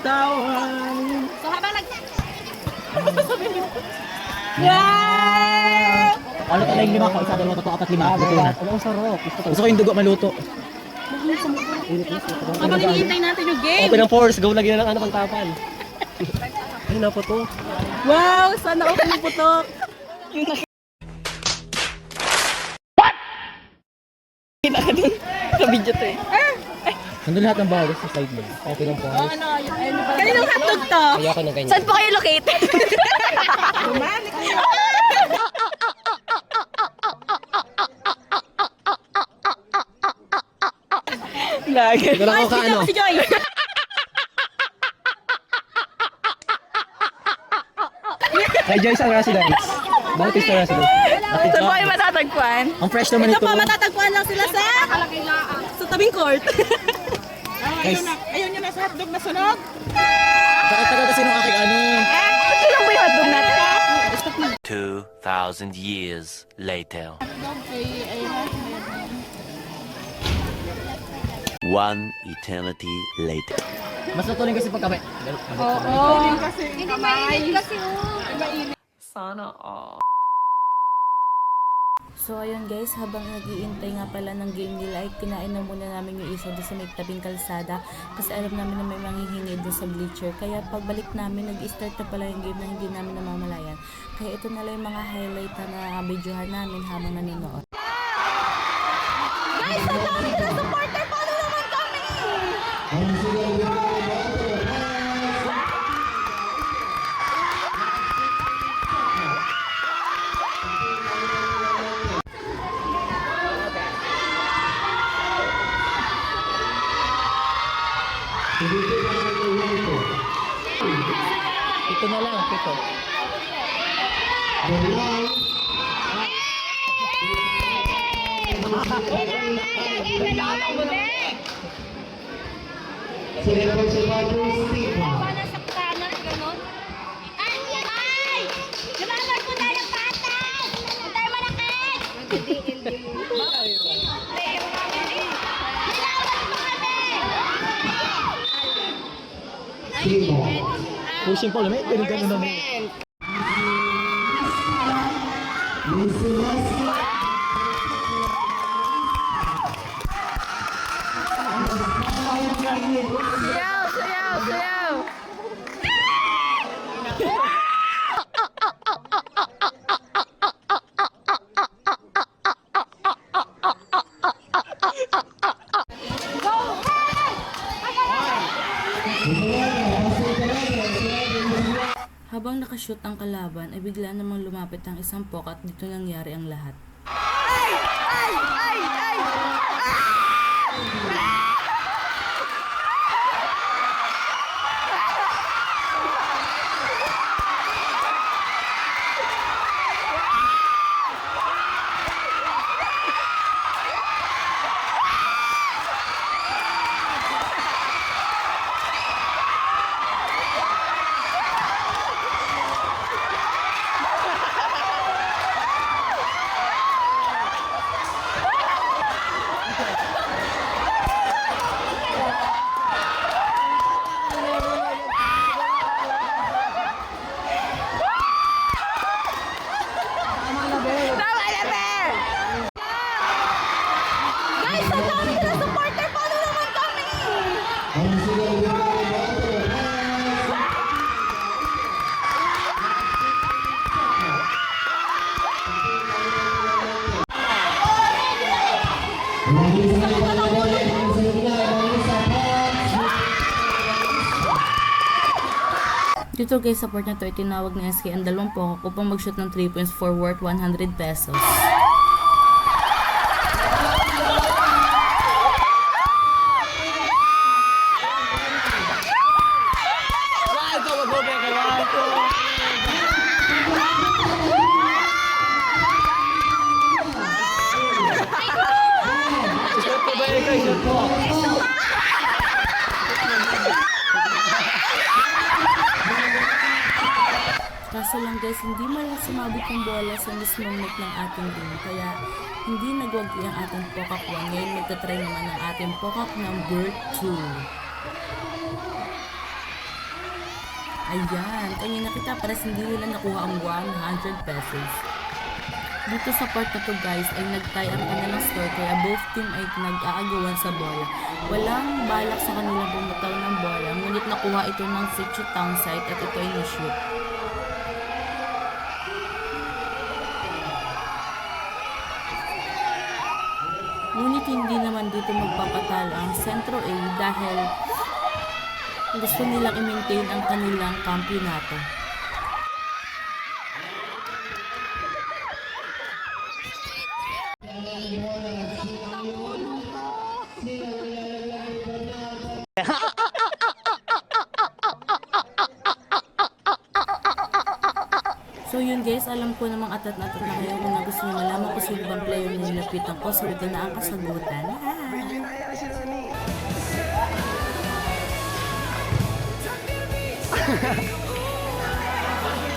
bitawan. So habang Ano ka lang 5 ko, isa, 2, 3, 4, 5. Luto na. Ang sarap. Gusto ko yung dugo maluto. habang hinihintay natin yung game. Open ang force, go lagi na ng pagtapan. Ay, napo to. Wow, sana open yung putok. Kita ka dun. Ka-video to eh. Nandun lahat ng bawal sa side mo. Open ang force. Kaninong hotdog to? Kaya ka na ganyan. Saan po kayo located? Lagi. Wala ko ka ano. Si Joy. Kay Joyce ang residence. Bakit is the residence? Saan po kayo matatagpuan? Ang fresh naman Ito ito. po, matatagpuan lang sila sa tabing court. Guys, Ayun nyo na sa hotdog na sunog. tagal kasi nung aking ano. Ito lang ba yung hotdog natin? 2,000 years later. One eternity later. Mas natuloy kasi pagkamay. Hindi mainit kasi Sana all. So ayun guys, habang nag-iintay nga pala ng game nila ay kinain na muna namin yung isa doon sa may tabing kalsada kasi alam namin na may manghihingi doon sa bleacher. Kaya pagbalik namin, nag-start na pala yung game na hindi namin namamalayan. Kaya ito na lang yung mga highlight na videohan namin habang nanonood. Guys, ang dami na supporter. Paano naman kami? Ito na lang, ito. Pushing Paul, may ganun naman. Sayaw, sayaw, sayaw. Habang nakashoot ang kalaban ay bigla namang lumapit ang isang pok at dito nangyari ang lahat. Tama na, Bear! Guys, ang dami na supporter. Paano naman kami? Dito guys, support na to, itinawag ni SK ang 2 pokok upang mag-shoot ng 3 points for worth 100 pesos. Kaso lang guys, hindi malang sumabot yung bola sa mismong net ng ating team. Kaya hindi nagwagi ang ating pokak 1. Ngayon magta-try naman ang ating pokak number 2. Ayan, kanina kita pares hindi nila nakuha ang 100 pesos. Dito sa part na to guys ay nag-tie ang kanilang score kaya both team ay nag-aagawan sa bola. Walang balak sa kanilang bumutaw ng bola, ngunit nakuha ito ng Sitio Townsite at ito ay na-shoot. Ngunit hindi naman dito magpapatalo ang Centro A dahil gusto nilang i-maintain ang kanilang kampyonato. So yun guys, alam ko namang atat na kayo kung gusto nyo malaman kung sino bang player na nilapitan ko. So ito na ang kasagutan.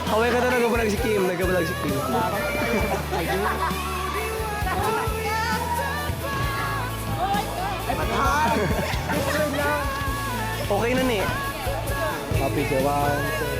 Kaway ka na nagabalag si Kim, nagabalag si Kim. Okay na ni. Happy ka, 1, 2.